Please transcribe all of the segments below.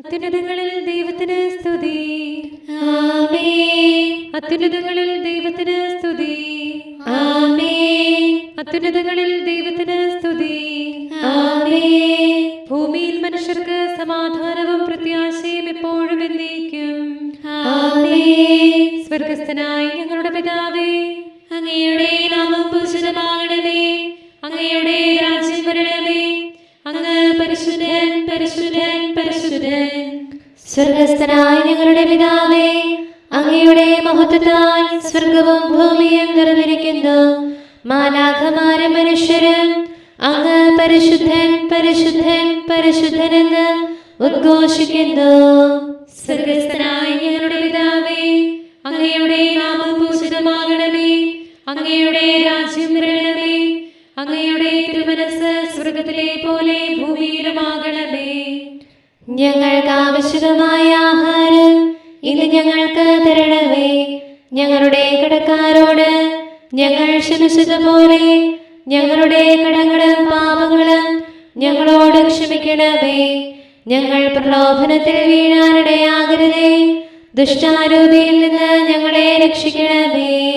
അത്യുന്നതങ്ങളിൽ ദൈവത്തിന് സ്തുതി. ആമേൻ. അത്യുന്നതങ്ങളിൽ ദൈവത്തിന് സ്തുതി. ആമേൻ. അത്യുന്നതങ്ങളിൽ ദൈവത്തിന് സ്തുതി. ആമേൻ. ഭൂമിയിൽ മനുഷ്യർക്ക് സമാധാനവും പ്രത്യാശയും എപ്പോഴും എന്നേക്കും. ആമേൻ. സ്വർഗസ്ഥനായ ഞങ്ങളുടെ പിതാവേ, അങ്ങയുടെ നാമം പൂജിതമാകണമേ. അങ്ങയുടെ രാജ്യം വരണമേ. അങ്ങ് പരിശുദ്ധൻ, പരിശുദ്ധൻ, പരിശുദ്ധൻ. സ്വർഗസ്ഥനായ ഞങ്ങളുടെ പിതാവേ, അങ്ങയുടെ മഹത്വത്താൽ സ്വർഗവും ഭൂമിയും നിറഞ്ഞിരിക്കുന്നു. മാലാഖമാരും മനുഷ്യരും അങ്ങ് പരിശുദ്ധൻ, പരിശുദ്ധൻ, പരിശുദ്ധനെന്ന് ഉദ്ഘോഷിക്കുന്നു. സ്വർഗസ്ഥനായ ഞങ്ങളുടെ പിതാവേ, അങ്ങയുടെ നാമം പൂജിതമാകണമേ. അങ്ങയുടെ രാജ്യം വരണമേ. അങ്ങയുടെ തിരുമനസ്സ് സ്വർഗത്തിലെ പോലെ ഭൂമിയിലുമാകണമേ. ഞങ്ങൾക്ക് ആവശ്യമായ ആഹാരം ഇന്ന് ഞങ്ങൾക്ക് തരണമേ. ഞങ്ങളുടെ കടക്കാരോട് ഞങ്ങൾ ക്ഷമിച്ചതുപോലെ ഞങ്ങളുടെ കടങ്ങളും പാപങ്ങളും ഞങ്ങളോട് ക്ഷമിക്കണമേ. ഞങ്ങൾ പ്രലോഭനത്തിൽ വീഴാനിടയാകരുതേ. ദുഷ്ടാരൂപിയിൽ നിന്ന് ഞങ്ങളെ രക്ഷിക്കണമേ.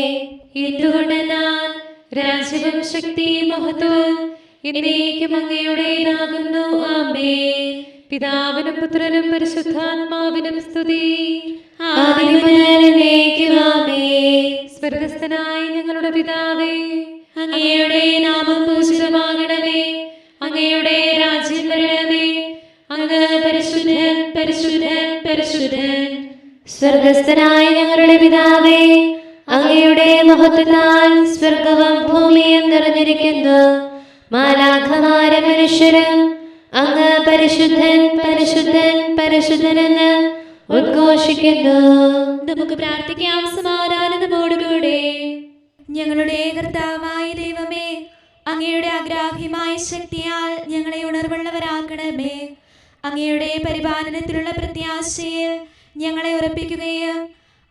എന്തുകൊണ്ടെന്നാൽ രാജ്യവും ശക്തിയും മഹത്വവും എന്നേക്കും അങ്ങയുടേതാകുന്നു. ആമേൻ. പിതാവിനും പുത്രനും പരിശുദ്ധാത്മാവിനും സ്തുതി. ആദിയും മുതൽ എന്നേക്കും ആമേൻ. സ്വർഗസ്ഥനായ ഞങ്ങളുടെ പിതാവേ, അങ്ങയുടെ നാമം പൂജിതമാകണമേ. അങ്ങയുടെ രാജ്യം വരണമേ. അങ്ങ് പരിശുദ്ധൻ, പരിശുദ്ധൻ, പരിശുദ്ധൻ. സ്വർഗസ്ഥനായ ഞങ്ങളുടെ പിതാവേ, അങ്ങയുടെ മഹത്വത്താൽ സ്വർഗവും ഭൂമിയും നിറഞ്ഞിരിക്കുന്നു. മാലാഖമാരും മനുഷ്യരും അങ്ങ് പരിശുദ്ധൻ, പരിശുദ്ധൻ, പരിശുദ്ധനെന്ന് ഉദ്ഘോഷിക്കുന്നു. നമുക്ക് പ്രാർത്ഥിക്കാം സമാധാനത്തോടുകൂടെ. ഞങ്ങളുടെ കർത്താവായ ദൈവമേ, അങ്ങയുടെ അഗ്രാഹ്യമായ ശക്തിയാൽ ഞങ്ങളെ ഉണർവുള്ളവരാക്കണമേ. അങ്ങയുടെ പരിപാലനത്തിലുള്ള പ്രത്യാശയിൽ ഞങ്ങളെ ഉറപ്പിക്കുകയും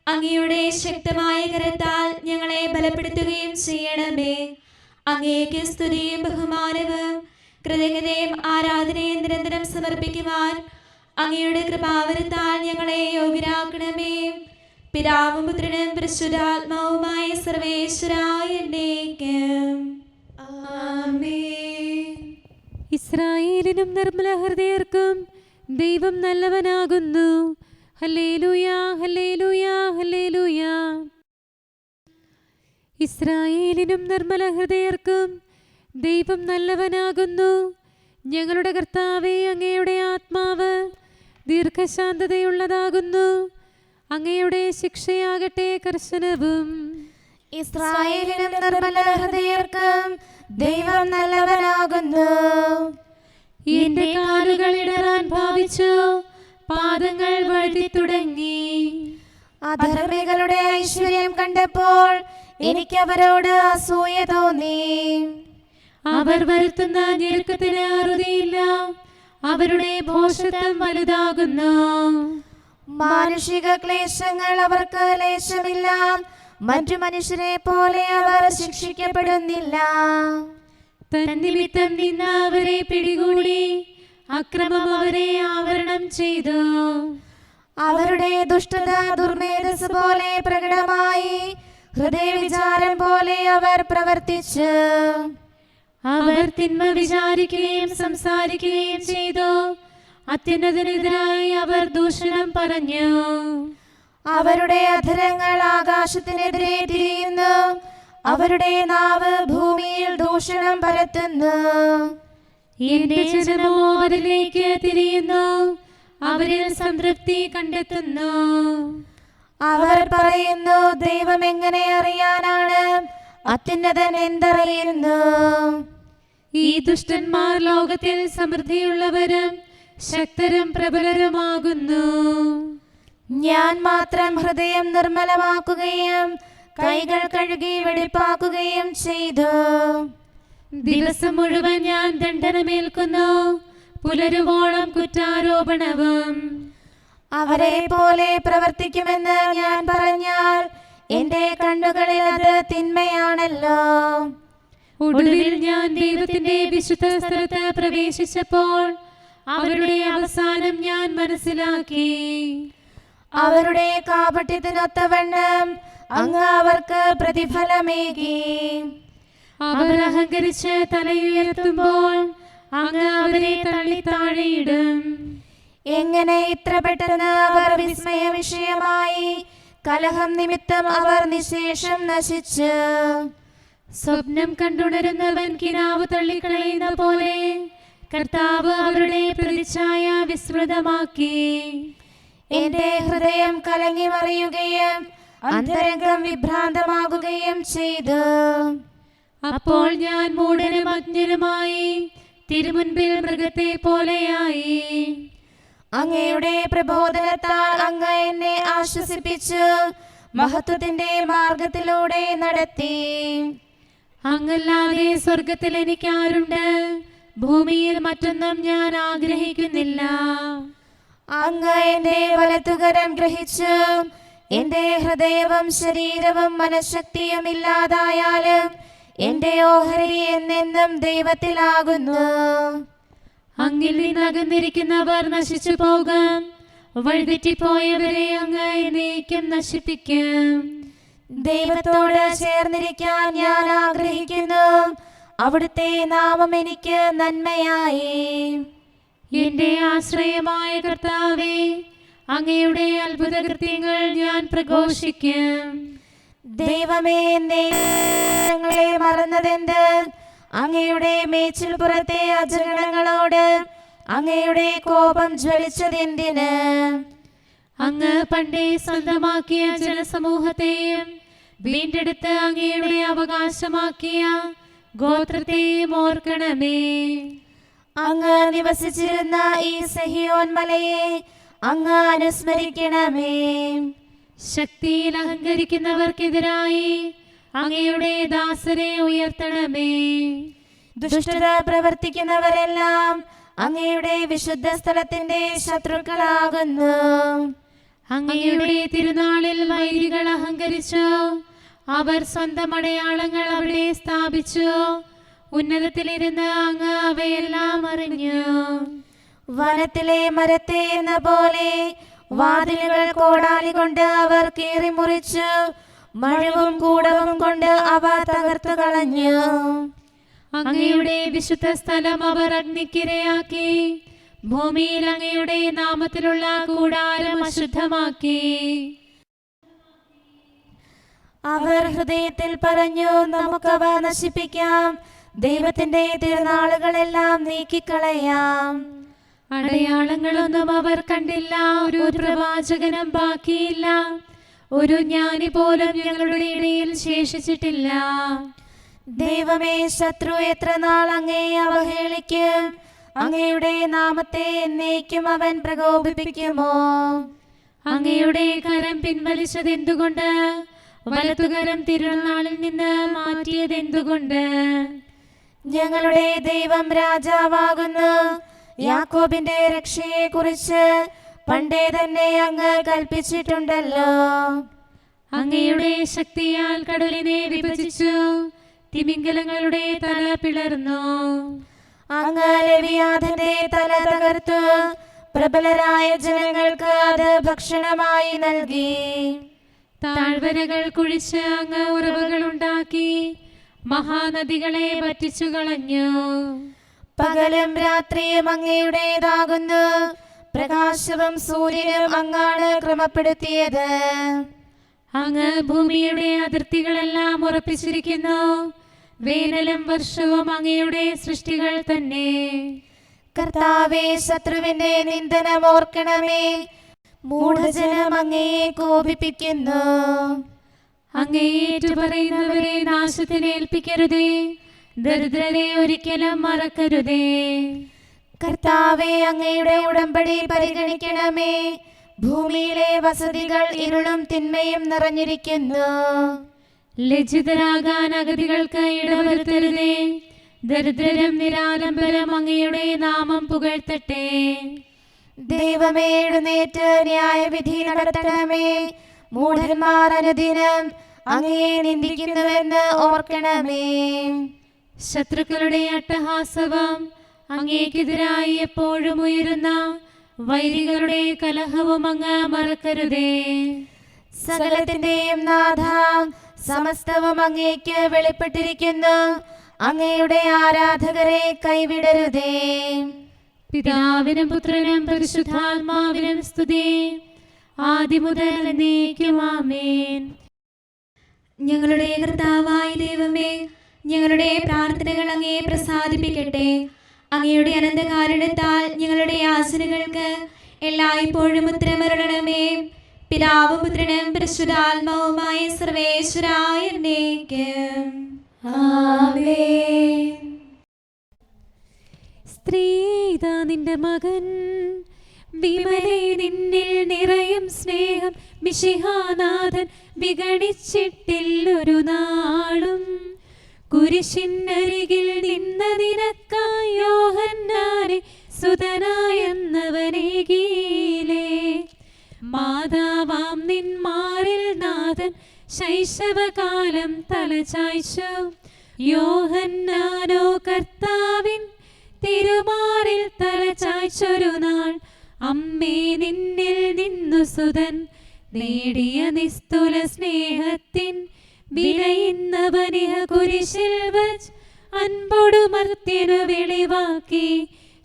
അങ്ങയുടെ ശക്തമായ കരത്താൽ ഞങ്ങളെ ബലപ്പെടുത്തുകയും ചെയ്യണമേ. അങ്ങേക്ക് സ്തുതിയും ബഹുമാനവും കൃതജ്ഞതയും ആരാധനയും നിരന്തരം സമർപ്പിക്കുവാൻ അങ്ങയുടെ കൃപാവരത്താൽ ഞങ്ങളെ യോഗ്യരാക്കണമേ. പിതാവും പുത്രനും പരിശുദ്ധാത്മാവുമായ സർവേശ്വരായ എന്നേക്കും ആമേൻ. ഇസ്രായേലിനും നിർമ്മല ഹൃദയർക്കും ദൈവം നല്ലവനാകുന്നു. ഹല്ലേലൂയ, ഹല്ലേലൂയ, ഹല്ലേലൂയ. ഇസ്രായേലിനും നിർമ്മല ഹൃദയർക്കും ദൈവം നല്ലവനാകുന്നു. ഞങ്ങളുടെ കർത്താവേ, അങ്ങയുടെ ആത്മാവ് ദീർഘശാന്തതയുള്ളതാകുന്നു. അങ്ങയുടെ ശിക്ഷയാകട്ടെ കർശനവും. ഇസ്രായേലിനും നിർമ്മല ഹൃദയർക്കും ദൈവം നല്ലവനാകുന്നു. എന്റെ കാലുകൾ ഇടറാൻ ഭാവിച്ചു, പാദങ്ങൾ വഴുതി തുടങ്ങി. അധർമ്മികളുടെ ഐശ്വര്യം കണ്ടപ്പോൾ എനിക്ക് അവരോട് അസൂയ തോന്നി. അവർ വരുത്തുന്ന ഞെരുക്കത്തിന് അറുതിയില്ല. അവരുടെ ഭോഷത്വം വലുതാകുന്നു. മാനുഷിക ക്ലേശങ്ങൾ അവർക്ക് ലേശമില്ല. മറ്റു മനുഷ്യരെ പോലെ അവർ ശിക്ഷിക്കപ്പെടുന്നില്ല. തന്നിമിത്തം നിന്ന് അവരെ പിടികൂടി, അക്രമം അവരെ ആവരണം ചെയ്തു. അവരുടെ ദുഷ്ടത ദുർമേധസ് പോലെ പ്രകടമായി, ഹൃദയവിചാരം പോലെ അവർ പ്രവർത്തിച്ചു. അവർ തിന്മ വിചാരിക്കുകയും സംസാരിക്കുകയും ചെയ്തു. അത്യുന്നതനെതിരായി അവർ ദൂഷണം പറഞ്ഞു. അവരുടെ അധരങ്ങൾ ആകാശത്തിനെതിരെ തിരിയുന്നു. അവരുടെ നാവ് ഭൂമിയിൽ ദൂഷണം പരത്തുന്നു. എന്റെ ജനമോ അവരിലേക്ക് തിരിയുന്നു. അവരിൽ സംതൃപ്തി കണ്ടെത്തുന്നു. അവർ പറയുന്നു, ദൈവം എങ്ങനെ അറിയാനാണ്? അത്യുന്നതൻ എന്തറിയുന്നു? ഈ ദുഷ്ടന്മാർ ലോകത്തിൽ സമൃദ്ധിയുള്ളവരും ശക്തരും പ്രബലരുമാകുന്നു. ഞാൻ മാത്രം ഹൃദയം നിർമ്മലമാക്കുകയും കൈകൾ കഴുകി വെടിപ്പാക്കുകയും ചെയ്തു. ദിവസം മുഴുവൻ ഞാൻ ദണ്ഡനമേൽക്കുന്നു, പുലരുവോളം കുറ്റാരോപണവും. അവരെ പോലെ പ്രവർത്തിക്കുമെന്ന് ഞാൻ പറഞ്ഞാൽ എന്റെ കണ്ണുകളിൽ അത് തിന്മയാണല്ലോ. ഒടുവിൽ ഞാൻ ദൈവത്തിന്റെ വിശുദ്ധ സ്ഥലത്ത് പ്രവേശിച്ചപ്പോൾ അവരുടെ അവസാനം ഞാൻ മനസ്സിലാക്കി. അവരുടെ കാപട്യത്തിനൊത്തവണ്ണം അങ്ങ് അവർക്ക് പ്രതിഫലമേകി. അവർ അഹങ്കരിച്ച് തലയുയർത്തുമ്പോൾ അങ്ങ് അവരെ തള്ളി താഴെയിടും. എങ്ങനെ ഇത്ര പെട്ടെന്ന് അവർ വിസ്മയ വിഷയമായി, കലഹം നിമിത്തം അവർ നിശേഷം നശിച്ചു. സ്വപ്നം കണ്ടുണരുന്നവൻ കിനാവ് തള്ളിക്കളയുന്ന പോലെ കർത്താവ് അവരുടെ പ്രതിച്ഛായ വിസ്മൃതമാക്കി. എന്റെ ഹൃദയം കലങ്ങി മറിയുകയും അന്തരംഗം വിഭ്രാന്തമാകുകയും ചെയ്തു. അപ്പോൾ ഞാൻ മൂഢനും അജ്ഞനുമായി തിരുമുൻപിൽ മൃഗത്തെ പോലെയായി. അങ്ങയുടെ പ്രബോധനത്താൽ അങ്ങ് എന്നെ ആശ്വസിപ്പിച്ചു, മഹത്വത്തിന്റെ മാർഗത്തിലൂടെ നടത്തി. അങ്ങല്ലാതെ സ്വർഗത്തിൽ എനിക്കാരുണ്ട്? ഭൂമിയിൽ മറ്റൊന്നും ഞാൻ ആഗ്രഹിക്കുന്നില്ല. അങ്ങ് എന്റെ വലത്തുകരം ഗ്രഹിച്ചു. എന്റെ ഹൃദയവും ശരീരവും മനഃശക്തിയും ഇല്ലാതായാലും എന്റെ ഓഹരി എന്നെന്നും ദൈവത്തിലാകുന്നു. അങ്ങിൽ നിന്ന് അകന്നിരിക്കുന്നവർ നശിച്ചു പോകും. വഴിതെറ്റിപ്പോയവരെ അങ്ങ് എന്നേക്കും നശിപ്പിക്കും. ദൈവത്തോട് ചേർന്നിരിക്കാൻ ഞാൻ ആഗ്രഹിക്കുന്നു. അവിടുത്തെ നാമം എനിക്ക് നന്മയായി. എന്റെ ആശ്രയമായ കർത്താവേ, അങ്ങയുടെ അത്ഭുത കൃത്യങ്ങൾ ഞാൻ പ്രഘോഷിക്കും. ദൈവമേ, ഞങ്ങളെ മറന്നതെന്ത്? അങ്ങയുടെ മേച്ചിൽ പുറത്തെ അജഗണങ്ങളോട് അങ്ങയുടെ കോപം ജ്വലിച്ചതെന്തിന്? അങ്ങ് പണ്ടേ സ്വന്തമാക്കിയ ജനസമൂഹത്തെയും വീണ്ടെടുത്ത് അങ്ങയുടെ അവകാശമാക്കിയ ഗോത്രത്തെയും ഓർക്കണമേ. അങ്ങ് നിവസിച്ചിരുന്ന ഈ സഹിയോൻ മലയെ അങ്ങ് അനുസ്മരിക്കണമേ. ശക്തിയിൽ അഹങ്കരിക്കുന്നവർക്കെതിരായി അങ്ങയുടെ ദാസരെ ഉയർത്തണമേ. ദുഷ്ടത പ്രവർത്തിക്കുന്നവരെല്ലാം അങ്ങയുടെ വിശുദ്ധ സ്ഥലത്തിന്റെ ശത്രുക്കളാകുന്നു. അങ്ങയുടെ തിരുനാളിൽ വൈരികൾ അഹങ്കരിച്ചു. അവർ സ്വന്തം അടയാളങ്ങൾ അവിടെ സ്ഥാപിച്ചു. ഉന്നതത്തിലിരുന്ന് അങ്ങ് അവയെല്ലാം അറിഞ്ഞു. വനത്തിലെ മരത്തെ എന്ന പോലെ വാതിലുകൾ കോടാലി കൊണ്ട് അവർ കീറിമുറിച്ചു. മഴവും കൂടവും കൊണ്ട് അവ തകർത്തു കളഞ്ഞു. അങ്ങയുടെ വിശുദ്ധ സ്ഥലം അവർ അഗ്നിക്കിരയാക്കി. ഭൂമിയിൽ അങ്ങയുടെ നാമത്തിലുള്ള കൂടാരം അശുദ്ധമാക്കി. അവർ ഹൃദയത്തിൽ പറഞ്ഞു, നമുക്കവ നശിപ്പിക്കാം, ദൈവത്തിന്റെ തിരുനാളുകളെല്ലാം നീക്കിക്കളയാം. അടയാളങ്ങളൊന്നും അവർ കണ്ടില്ല. ഒരു പ്രവാചകനും ബാക്കിയില്ല. ഒരു ജ്ഞാനി പോലും ഞങ്ങളുടെ ഇടയിൽ ശേഷിച്ചിട്ടില്ല. ദൈവമേ, ശത്രു എത്ര നാൾ അങ്ങയെ അവഹേളിക്കും? അങ്ങയുടെ നാമത്തെ എന്നേക്കും അവൻ പ്രകോപിപ്പിക്കുമോ? അങ്ങയുടെ കരം പിൻവലിച്ചത് എന്തുകൊണ്ട്? വലത്തുകരം തിരുനാളിൽ നിന്ന് മാറ്റിയത് എന്തുകൊണ്ട്? ഞങ്ങളുടെ ദൈവം രാജാവാകുന്നു. യാക്കോബിന്റെ രക്ഷയെ കുറിച്ച് പണ്ടേ തന്നെ അങ്ങ് കൽപ്പിച്ചിട്ടുണ്ടല്ലോ. അങ്ങയുടെ ശക്തിയാൽ കടലിനെ വിഭജിച്ചു. തിമിംഗലങ്ങളുടെ തല പിളർന്നു. അങ്ങ് ലെവിയാഥന്റെ തല തകർത്തു. പ്രബലരായ ജനങ്ങൾക്ക് അത് ഭക്ഷണമായി നൽകി. താഴ്വരകൾ കുഴിച്ച് അങ്ങ് ഉറവകൾ ഉണ്ടാക്കി. മഹാനദികളെ വറ്റിച്ചു കളഞ്ഞു. പകലും രാത്രിയും അങ്ങയുടേതാകുന്നു. പ്രകാശവും സൂര്യനും അങ്ങാണ് ക്രമപ്പെടുത്തിയത്. അങ്ങ് ഭൂമിയുടെ അതിർത്തികളെല്ലാം ഉറപ്പിച്ചിരിക്കുന്നു. വേനലും വർഷവും അങ്ങയുടെ സൃഷ്ടികൾ തന്നെ. കർത്താവേ, ശത്രുവിന്റെ നിന്ദനം ഓർക്കണമേ. മൂഢജനം അങ്ങയെ കോപിപ്പിക്കുന്നു. അങ്ങയെ ഏറ്റുപറയുന്നവരെ നാശത്തിനേൽപ്പിക്കരുതേ. ദരിദ്രരെ ഒരിക്കലും മറക്കരുതേ. കർത്താവേ, അങ്ങയുടെ ഉടമ്പടി പരിഗണിക്കണമേ. ഭൂമിയിലെ വസതികൾ ഇരുളും തിന്മയും നിറഞ്ഞിരിക്കുന്നു. ലജ്ജിതരാകാൻ അഗതികൾക്ക് ഇടവരുത്തരുതേ. ദരിദ്രരും നിരാലംബരും അങ്ങയുടെ നാമം പുകഴ്ത്തട്ടെ. ദൈവമേ, എഴുന്നേറ്റ് ന്യായവിധി നടത്തണമേ. മൂഢന്മാർ അനുദിനം അങ്ങയെ നിന്ദിക്കുന്നുവെന്ന് ഓർക്കണമേ. ശത്രുക്കളുടെ അട്ടഹാസവും അങ്ങേക്കെതിരായി എപ്പോഴും ഉയരുന്ന വൈരികളുടെ കലഹവും അങ്ങ് മറക്കരുതേ. സകലത്തിന്റെയും നാഥ, സമസ്തവും അങ്ങേക്ക് വെളിപ്പെട്ടിരിക്കുന്നു. അങ്ങയുടെ ആരാധകരെ കൈവിടരുതേ. പിതാവിനും പുത്രനും പരിശുദ്ധാത്മാവിനും സ്തുതി, ആദ്യം മുതൽ എന്നേക്കും ആമേൻ. ഞങ്ങളുടെ കർത്താവായ ദൈവമേ, ഞങ്ങളുടെ പ്രാർത്ഥനകൾ അങ്ങേ പ്രസാദിപ്പിക്കട്ടെ. അങ്ങയുടെ അനന്തകാരുണ്യത്താൽ ഞങ്ങളുടെ യാചനകൾക്ക് എല്ലായ്പ്പോഴും ഉത്തരമരുളണമേ. പിതാവും പുത്രനും പരിശുദ്ധാത്മാവുമായ സർവേശ്വരായ എന്നേക്കും ആമേൻ. സ്ത്രീ ഇതാ നിന്റെ മകൻ, വിമലേ നിന്നിൽ നിറയും സ്നേഹം മിശിഹാനാഥൻ വിഗണിച്ചിട്ടില്ലൊരു നാളും. കുരിശിനരികിൽ നിന്നതിനക്കായി യോഹന്നാനെ സുതനായെന്നവനേകീലേ. മാതാവാം നിന്മാരിൽ നാഥൻ ശൈശവകാലം തലചായ്ച്ചു. യോഹന്നാനോ കർത്താവിൻ തിരുമാറിൽ തലചായ്ച്ചൊരു നാൾ. അമ്മേ നിന്നിൽ നിന്നു സുതൻ നേടിയ നിസ്തുല സ്നേഹത്തിൻ വിലയിന്നവനിഹ കുരിശിൽ വച്ച് അൻപൊടു മർത്യനു വെളിവാക്കി.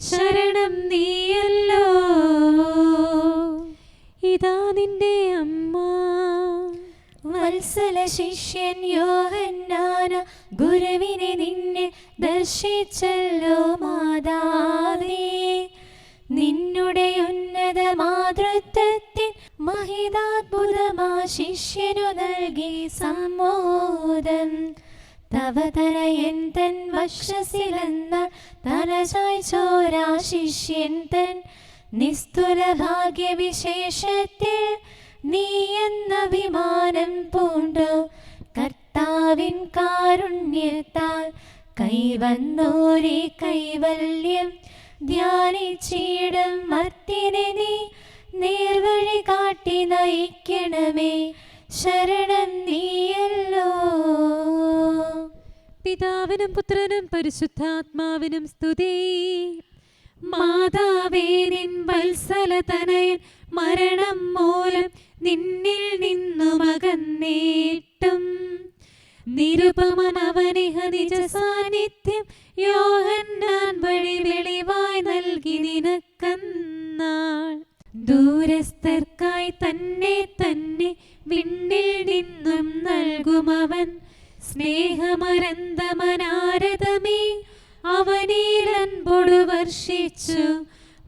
ശരണം നീയല്ലോ. ഇതാ നിന്റെ അമ്മ. വത്സല ശിഷ്യൻ യോഹന്നാന, ഗുരുവിനെ നിന്നെ ദർശിച്ചല്ലോ മാതാവേ. നിന്നുടെ ഉന്നത മാതൃത്വത്തിൻ മഹിതാത്ഭുതമാ ശിഷ്യനു നൽകി സമ്മോദം. തവ തനയൻ തൻ വക്ഷസിലെന്ന തലചായ്ച്ചോരാ ശിഷ്യൻ തൻ നിസ്തുല ഭാഗ്യവിശേഷത്തിൽ നീ എന്നഭിമാനം പൂണ്ടു. കർത്താവിൻ കാരുണ്യത്താൽ കൈവന്നോരി കൈവല്യം ധ്യാനിച്ചിടും മർത്യനെ നീ നേർവഴി കാട്ടി നയിക്കണമേ. ശരണം നീയല്ലോ. പിതാവിനും പുത്രനും പരിശുദ്ധാത്മാവിനും സ്തുതി. മാതാവേ നിൻ വത്സലതനയൻ മരണം മൂലം നിന്നിൽ നിന്നു മകന്നേറ്റും. നിരുപമനവനിഹ നിജ സാന്നിധ്യം യോഹന്നാൻ വഴി വെളിവായി നൽകി നിനക്കന്നാൾ. ദൂരസ്ഥർക്കായി തന്നെ തന്നെ വിണ്ണിൽ നിന്നും നൽകുമവൻ. സ്നേഹമരന്തമനാരതമേ അവനീലൻപൊടു വർഷിച്ചു.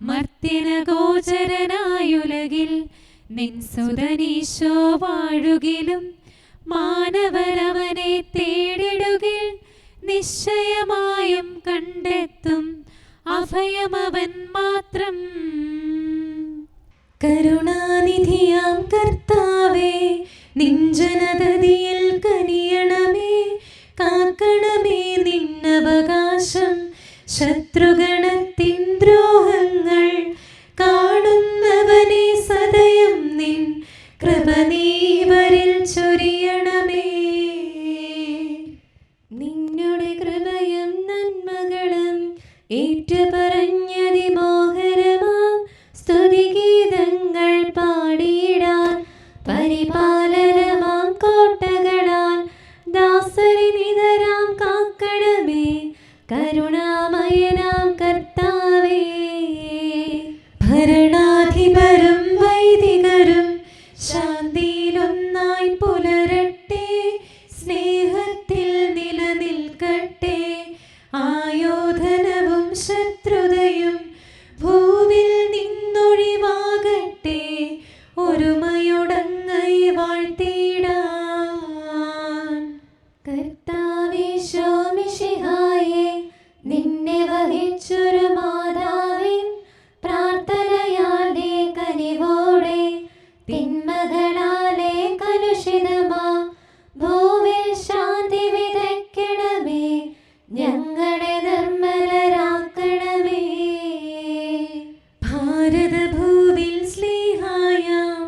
മർത്യന ഗോചരനായുലകിൽ നിൻ സുതനീശോ വാഴുകിലും. മാനവരവനെ തേടിടുകിൽ നിശ്ചയമായും കണ്ടെത്തും. അഭയമവൻ മാത്രം. കരുണാനിധിയാം കർത്താവേ, നിൻ ജനതതിയിൽ കനിയണമേ. കാക്കണമേ നിന്നവകാശം. ശത്രുഗണത്തിൻ ദ്രോഹങ്ങൾ കാണുന്നവനെ സദയം നിൻ കൃപ നീവരിൽ ചൊരിയണമേ. നിന്നുടെ കൃപയും നന്മകളും ഏറ്റുപറഞ്ഞതിമോഹരമാം സ്തുതിഗീതങ്ങൾ പാടിയിടാൻ. പരിപാലനമാം കോട്ടകളാൽ ദാസരി നിതരാം കാക്കണമേ. കരുണാമയനാം കർത്താവേ, ഭരണാധിപരും വൈദികരും ശാന്തിയിലൊന്നായി പുലരട്ടെ. സ്നേഹത്തിൽ നിലനിൽക്കട്ടെ. ആയോധനവും ശത്രുതയും ഭൂവിൽ നിന്നൊഴിവാകട്ടെ. ഒരുമയുടങ്ങൈ വാഴ്ത്തിടാൻ. കർത്താവീശോ മിശിഹായേ, നിന്നെ വഹിച്ചൊരു മാതാവിൻ പ്രാർത്ഥനയാലെ കനിവോടെ തിന്മകളാലെ കലുഷിതമാ ഭൂവിൽ ശാന്തി വിതയ്ക്കണമേ. ഞങ്ങളെ നിർമ്മലരാക്കണമേ. ഭാരതഭൂവിൽ സ്ലീഹായാം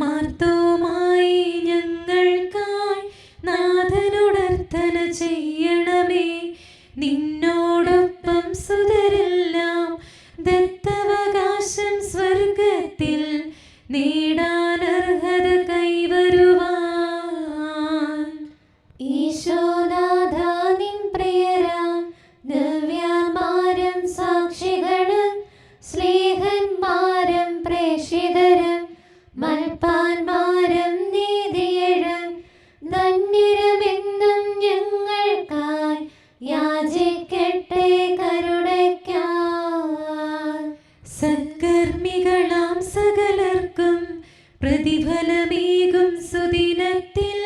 മാർത്തോമായി ഞങ്ങൾക്കായി നാഥനുടർത്ഥന ചെയ്യണമേ. നിന്നോടൊപ്പം സുതരെല്ലാം നേടാൻ അർഹത കൈവരുവാൻ. ഈശോനാഥ നിൻ പ്രിയരാം ദിവ്യന്മാരും സാക്ഷികളും സ്നേഹന്മാരും പ്രേക്ഷിതരും മൽപ്പാന്മാരും നീതിയരും ധന്യരുമെന്നും ഞങ്ങൾക്കായി യാചിക്കട്ടെ കരുണയ്ക്കായി. സത്കർമ്മികളാം സകലർക്കും പ്രതിഫലമേകും സുദിനത്തിൽ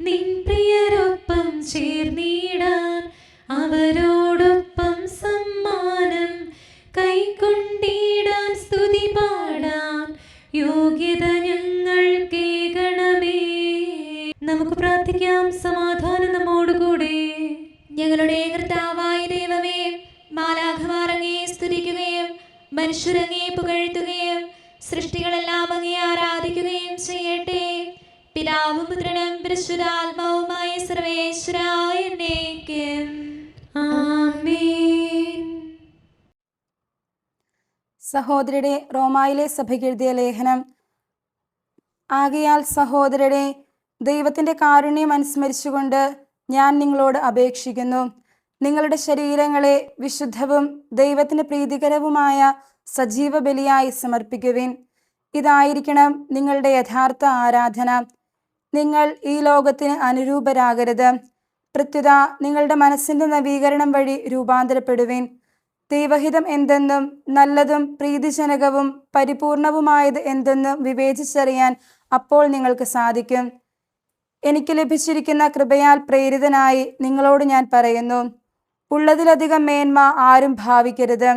നിൻ പ്രിയരൊപ്പം ചേർന്നിടാൻ അവരോടൊപ്പം സമ്മാനം കൈക്കൊണ്ടിടാൻ സ്തുതി പാടാൻ യോഗ്യത ഞങ്ങൾക്കേകണമേ. നമുക്ക് പ്രാർത്ഥിക്കാം. സമാധാനം നമ്മോടുകൂടെ. ഞങ്ങളുടെ കർത്താവായ ദൈവമേ, മാലാഖമാർ അങ്ങയെ സ്തുതിക്കുകയും മനുഷ്യരങ്ങയെ പുകഴ്ത്തുകയും സൃഷ്ടികളെല്ലാം അങ്ങയെ ആരാധിക്കുകയും ചെയ്യട്ടെ. പിതാവും പുത്രനും പരിശുദ്ധാത്മാവുമായ സർവേശ്വരായ എന്നേക്കും ആമേൻ. സഹോദരരെ, റോമായിലെ സഭയ്ക്ക് എഴുതിയ ലേഖനം. ആകയാൽ സഹോദരരെ, ദൈവത്തിൻ്റെ കാരുണ്യം അനുസ്മരിച്ചുകൊണ്ട് ഞാൻ നിങ്ങളോട് അപേക്ഷിക്കുന്നു, നിങ്ങളുടെ ശരീരങ്ങളെ വിശുദ്ധവും ദൈവത്തിന് പ്രീതികരവുമായ സജീവ ബലിയായി സമർപ്പിക്കുവിൻ. ഇതായിരിക്കണം നിങ്ങളുടെ യഥാർത്ഥ ആരാധന. നിങ്ങൾ ഈ ലോകത്തിന് അനുരൂപരാകരുത്, പ്രത്യുത നിങ്ങളുടെ മനസ്സിൻ്റെ നവീകരണം വഴി രൂപാന്തരപ്പെടുവിൻ. ദൈവഹിതം എന്തെന്നും നല്ലതും പ്രീതിജനകവും പരിപൂർണവുമായത് എന്തെന്നും വിവേചിച്ചറിയാൻ അപ്പോൾ നിങ്ങൾക്ക് സാധിക്കും. എനിക്ക് ലഭിച്ചിരിക്കുന്ന കൃപയാൽ പ്രേരിതനായി നിങ്ങളോട് ഞാൻ പറയുന്നു, ഉള്ളതിലധികം മേന്മ ആരും ഭാവിക്കരുത്.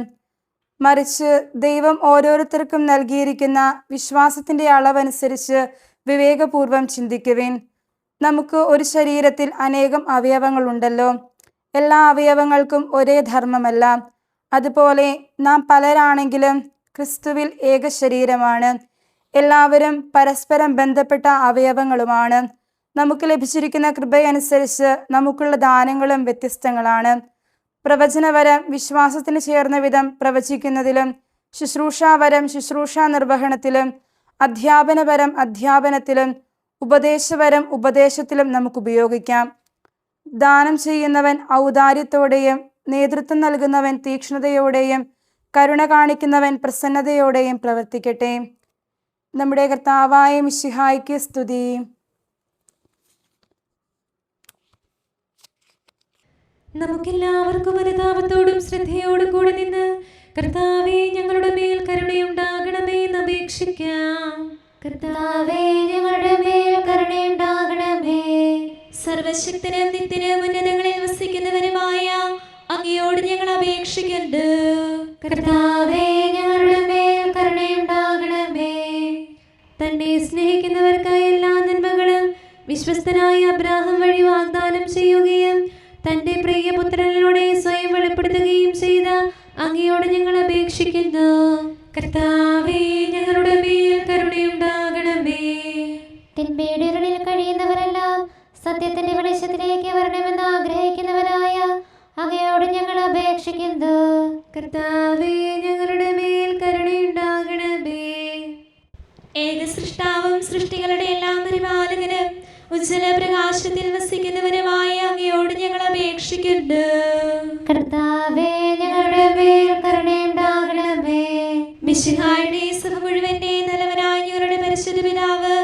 മറിച്ച് ദൈവം ഓരോരുത്തർക്കും നൽകിയിരിക്കുന്ന വിശ്വാസത്തിൻ്റെ അളവനുസരിച്ച് വിവേകപൂർവം ചിന്തിക്കുവിൻ. നമുക്ക് ഒരു ശരീരത്തിൽ അനേകം അവയവങ്ങളുണ്ടല്ലോ, എല്ലാ അവയവങ്ങൾക്കും ഒരേ ധർമ്മമല്ല. അതുപോലെ നാം പലരാണെങ്കിലും ക്രിസ്തുവിൽ ഏക ശരീരമാണ്, എല്ലാവരും പരസ്പരം ബന്ധപ്പെട്ട അവയവങ്ങളുമാണ്. നമുക്ക് ലഭിച്ചിരിക്കുന്ന കൃപയനുസരിച്ച് നമുക്കുള്ള ദാനങ്ങളും വ്യത്യസ്തങ്ങളാണ്. പ്രവചനവരം വിശ്വാസത്തിന് ചേർന്ന വിധം പ്രവചിക്കുന്നതിലും, ശുശ്രൂഷാവരം ശുശ്രൂഷാ നിർവഹണത്തിലും, അധ്യാപനവരം അധ്യാപനത്തിലും, ഉപദേശവരം ഉപദേശത്തിലും നമുക്ക് ഉപയോഗിക്കാം. ദാനം ചെയ്യുന്നവൻ ഔദാര്യത്തോടെയും നേതൃത്വം നൽകുന്നവൻ തീക്ഷ്ണതയോടെയും കരുണ കാണിക്കുന്നവൻ പ്രസന്നതയോടെയും പ്രവർത്തിക്കട്ടെ. നമ്മുടെ കർത്താവായ മിശിഹായ്ക്ക് സ്തുതി. നമുക്കെല്ലാവർക്കും അനുതാപത്തോടും ശ്രദ്ധയോടും കൂടെ നിന്ന് കർത്താവേ ഞങ്ങളുടെ മേൽ കരുണയുണ്ടാകണമേ എന്ന് അപേക്ഷിക്കാം. കർത്താവേ ഞങ്ങളുടെ മേൽ കരുണയുണ്ടാകണമേ. സർവശക്തനും നിത്യനും ഉന്നതങ്ങളിൽ വസിക്കുന്നവനുമായ അങ്ങയോട് ഞങ്ങൾ അപേക്ഷിക്കുന്നു. കർത്താവേ ഞങ്ങളുടെ മേൽ കരുണയുണ്ടാകണമേ. തന്നെ സ്നേഹിക്കുന്നവർക്കായി എല്ലാ നന്മകളും വിശ്വസ്തനായ അബ്രാഹാം വഴി വാഗ്ദാനം ചെയ്യുകയും തന്റെ പ്രിയപുത്രനിലൂടെ സ്വയം വെളിപ്പെടുത്തുകയും ചെയ്ത അങ്ങയോട് ഞങ്ങൾ അപേക്ഷിക്കുന്നു. കർത്താവേ ഞങ്ങളുടെ മേൽ കരുണയുണ്ടാകണമേ. തിന്മയുടെ ഇരുളിൽ കഴിയുന്നവരെല്ലാം സത്യത്തിന്റെ വെളിച്ചത്തിലേക്ക് വരണമെന്ന് ആഗ്രഹിക്കുന്നവരായ അങ്ങയോട് ഞങ്ങൾ അപേക്ഷിക്കുന്നു. കർത്താവേ ഞങ്ങളുടെ മേൽ കരുണയുണ്ടാകണമേ. ഏക സൃഷ്ടാവും സൃഷ്ടികളുടെ എല്ലാം പരിപാലകനും ഉജ്ജ്വല പ്രകാശത്തിൽ വസിക്കുന്നവനുമായ അങ്ങയോട് ഞങ്ങൾ അപേക്ഷിക്കുന്നു. കർത്താവേ ഞങ്ങളുടെ മേൽ കരുണയുണ്ടാകണമേ. മിശിഹായുടെ സഭ മുഴുവന്റെ നല്ലവനായ ഞങ്ങളുടെ പരിശുദ്ധ പിതാവ്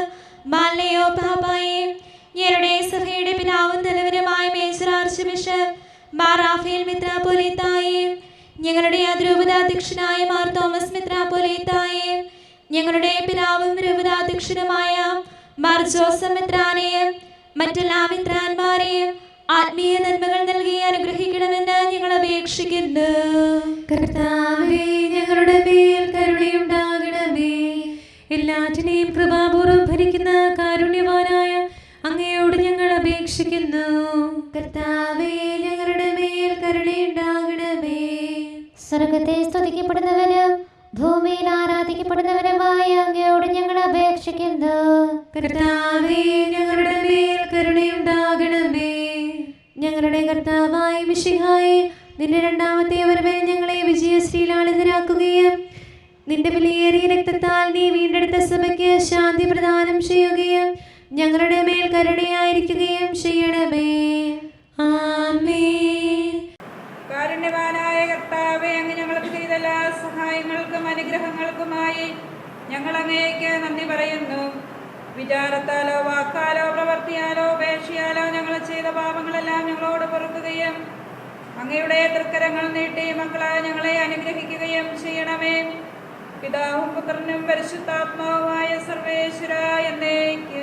മാലയോ പാപ്പായെ, ഞങ്ങളുടെ സഭയുടെ പിതാവും നല്ലവനുമായ മേജർ ആർച്ച് ബിഷപ്പ് മാർ റാഫേൽ മെത്രാപ്പൊലീത്തായെ, ഞങ്ങളുടെ അതിരൂപതാധ്യക്ഷനായ മാർ തോമസ് മെത്രാപ്പൊലീത്തായെ, ഞങ്ങളുടെ പിതാവും രൂപതാധ്യക്ഷനുമായ മാർ ജോസഫ് മെത്രാനെയും മറ്റെല്ലാ മെത്രാന്മാരെയും ആത്മീയ നന്മകൾ നൽകി അനുഗ്രഹിക്കണമെന്ന് ഞങ്ങൾ അപേക്ഷിക്കുന്നു. കർത്താവേ ഞങ്ങളുടെ മേൽ കരുണയുണ്ടാകണമേ. എല്ലാറ്റിനെയും കൃപാപൂർവ്വം ഭരിക്കുന്ന കാരുണ്യവാനായ അങ്ങയോട് ഞങ്ങൾ അപേക്ഷിക്കുന്നു. കർത്താവേ ഞങ്ങളുടെ മേൽ കരുണയുണ്ടാകണമേ. സ്വർഗത്തെ സ്തുതിക്കപ്പെടുന്നവനും ഭൂമിയിൽ ആരാധിക്കപ്പെടുന്നവനുമായ അങ്ങയോട് ഞങ്ങൾ അപേക്ഷിക്കുന്നു. കർത്താവേ ഞങ്ങളുടെ മേൽ കരുണയുണ്ടാകണമേ. ഞങ്ങളുടെ കർത്താവായ മിശിഹായെ, നിന്റെ രണ്ടാമത്തെ വരവിൽ ഞങ്ങളെ വിജയശ്രീലാളിതരാക്കുകയും നിന്റെ വിലയേറിയ രക്തത്താൽ നീ വീണ്ടെടുത്ത സഭയ്ക്ക് ശാന്തി പ്രദാനം ചെയ്യുകയും ഞങ്ങളുടെ മേൽ കരുണയായിരിക്കുകയും ചെയ്യണമേ. ആമേൻ. കാരുണ്യവാനായ കർത്താവേ, അങ്ങ് ഞങ്ങൾക്ക് ചെയ്ത എല്ലാ സഹായങ്ങൾക്കും അനുഗ്രഹങ്ങൾക്കുമായി ഞങ്ങൾ അങ്ങേക്ക് നന്ദി പറയുന്നു. വിചാരത്താലോ വാക്കാലോ പ്രവർത്തിയാലോ ഉപേക്ഷയാലോ ഞങ്ങൾ ചെയ്ത പാപങ്ങളെല്ലാം ഞങ്ങളോട് പൊറുക്കുകയും അങ്ങയുടെ തൃക്കരങ്ങൾ നീട്ടി മക്കളായ ഞങ്ങളെ അനുഗ്രഹിക്കുകയും ചെയ്യണമേ. പിതാവും പുത്രനും പരിശുദ്ധാത്മാവുമായ സർവേശ്വര എന്നേക്കും.